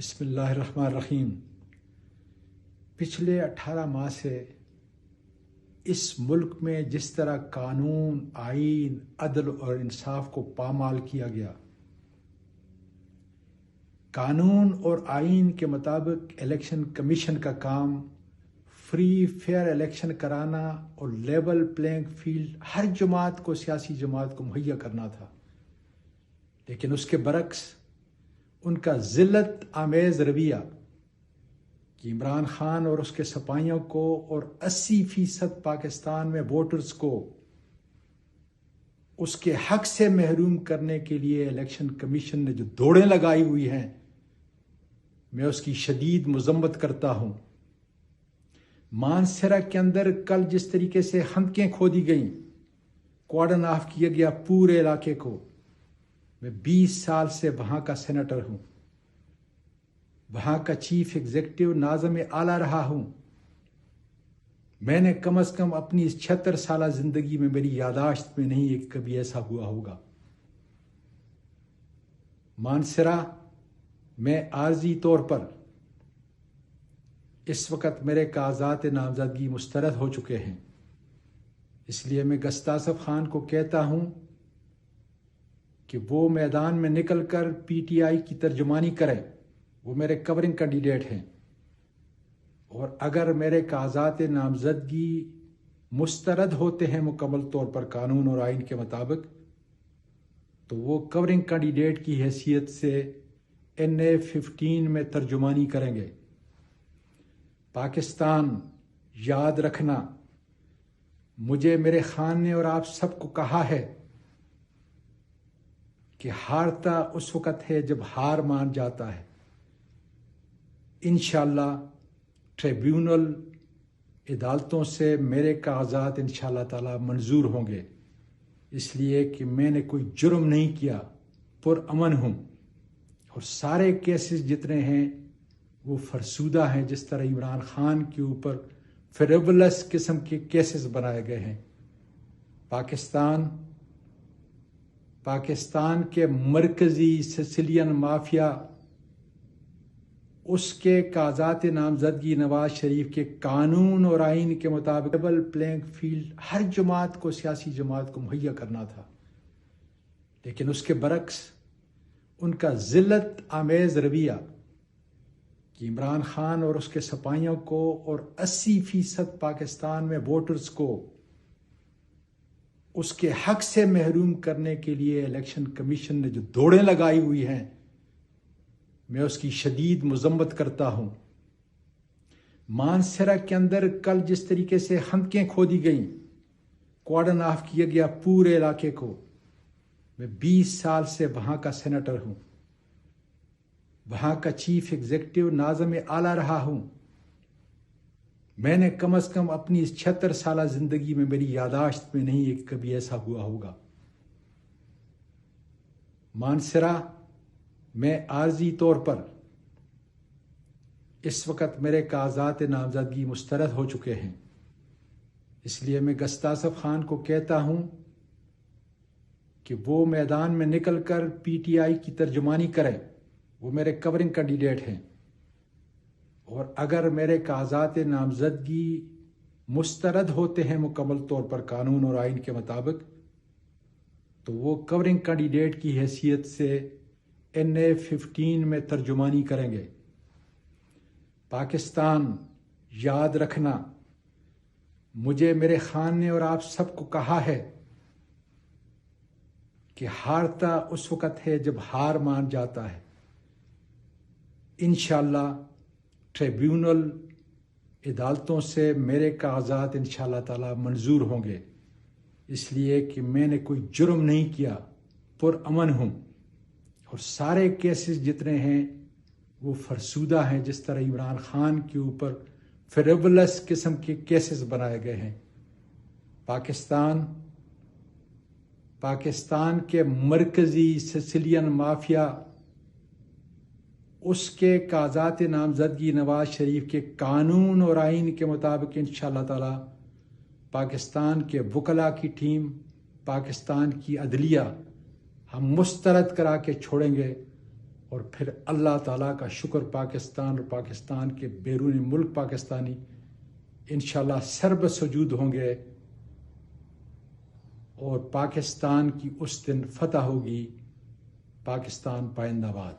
بسم اللہ الرحمن الرحیم۔ پچھلے 18 ماہ سے اس ملک میں جس طرح قانون، آئین، عدل اور انصاف کو پامال کیا گیا، قانون اور آئین کے مطابق الیکشن کمیشن کا کام فری فیئر الیکشن کرانا اور لیول پلینگ فیلڈ ہر جماعت کو، سیاسی جماعت کو مہیا کرنا تھا، لیکن اس کے برعکس ان کا ذلت آمیز رویہ کہ عمران خان اور اس کے سپاہیوں کو اور 80% پاکستان میں ووٹرز کو اس کے حق سے محروم کرنے کے لیے الیکشن کمیشن نے جو دوڑیں لگائی ہوئی ہیں، میں اس کی شدید مذمت کرتا ہوں۔ مانسہرہ کے اندر کل جس طریقے سے خندقیں کھودی گئیں، کوارڈن آف کیا گیا پورے علاقے کو، میں 20 سال سے وہاں کا سینیٹر ہوں، وہاں کا چیف ایگزیکٹو ناظم اعلیٰ رہا ہوں۔ میں نے کم از کم اپنی اس 76 سالہ زندگی میں، میری یادداشت میں نہیں ہے کہ کبھی ایسا ہوا ہوگا۔ مانسہرہ میں عارضی طور پر اس وقت میرے کاغذات نامزدگی مسترد ہو چکے ہیں، اس لیے میں گستاصف خان کو کہتا ہوں کہ وہ میدان میں نکل کر پی ٹی آئی کی ترجمانی کرے، وہ میرے کورنگ کینڈیڈیٹ ہیں، اور اگر میرے کاغذات نامزدگی مسترد ہوتے ہیں مکمل طور پر قانون اور آئین کے مطابق، تو وہ کورنگ کینڈیڈیٹ کی حیثیت سے NA-15 میں ترجمانی کریں گے۔ پاکستان، یاد رکھنا، مجھے میرے خان نے اور آپ سب کو کہا ہے کہ ہارتا اس وقت ہے جب ہار مان جاتا ہے۔ انشاءاللہ ٹریبیونل، عدالتوں سے میرے کاغذات انشاءاللہ تعالی منظور ہوں گے، اس لیے کہ میں نے کوئی جرم نہیں کیا، پرامن ہوں، اور سارے کیسز جتنے ہیں وہ فرسودہ ہیں، جس طرح عمران خان کے اوپر فریولس قسم کے کیسز بنائے گئے ہیں۔ پاکستان کے مرکزی سسیلین مافیا، اس کے کاغذات نامزدگی نواز شریف کے قانون اور آئین کے مطابق لیول پلینگ فیلڈ ہر جماعت کو، سیاسی جماعت کو مہیا کرنا تھا، لیکن اس کے برعکس ان کا ذلت آمیز رویہ کہ عمران خان اور اس کے سپاہیوں کو اور 80% پاکستان میں ووٹرز کو اس کے حق سے محروم کرنے کے لیے الیکشن کمیشن نے جو دوڑیں لگائی ہوئی ہیں، میں اس کی شدید مذمت کرتا ہوں۔ مانسہرہ کے اندر کل جس طریقے سے خندقیں کھودی گئیں، کوارڈن آف کیا گیا پورے علاقے کو، میں 20 سال سے وہاں کا سینیٹر ہوں، وہاں کا چیف ایگزیکٹو ناظم اعلیٰ رہا ہوں۔ میں نے کم از کم اپنی اس 76 سالہ زندگی میں، میری یادداشت میں نہیں ہے کہ کبھی ایسا ہوا ہوگا۔ مانسہرہ میں عارضی طور پر اس وقت میرے کاغذات نامزدگی مسترد ہو چکے ہیں، اس لیے میں گستاصف خان کو کہتا ہوں کہ وہ میدان میں نکل کر پی ٹی آئی کی ترجمانی کرے، وہ میرے کورنگ کینڈیڈیٹ ہیں، اور اگر میرے کاغذات نامزدگی مسترد ہوتے ہیں مکمل طور پر قانون اور آئین کے مطابق، تو وہ کورنگ کینڈیڈیٹ کی حیثیت سے NA-15 میں ترجمانی کریں گے۔ پاکستان، یاد رکھنا، مجھے میرے خان نے اور آپ سب کو کہا ہے کہ ہارتا اس وقت ہے جب ہار مان جاتا ہے۔ انشاءاللہ ٹریبیونل، عدالتوں سے میرے کاغذات انشاءاللہ تعالی منظور ہوں گے، اس لیے کہ میں نے کوئی جرم نہیں کیا، پرامن ہوں، اور سارے کیسز جتنے ہیں وہ فرسودہ ہیں، جس طرح عمران خان کے اوپر فریولس قسم کے کیسز بنائے گئے ہیں۔ پاکستان کے مرکزی سسیلین مافیا، اس کے کاغذات نامزدگی نواز شریف کے قانون اور آئین کے مطابق انشاءاللہ تعالی پاکستان کے وکلاء کی ٹیم، پاکستان کی عدلیہ، ہم مسترد کرا کے چھوڑیں گے، اور پھر اللہ تعالیٰ کا شکر پاکستان اور پاکستان کے بیرون ملک پاکستانی انشاءاللہ سرب سجود ہوں گے اور پاکستان کی اس دن فتح ہوگی. پاکستان پائندہ باد.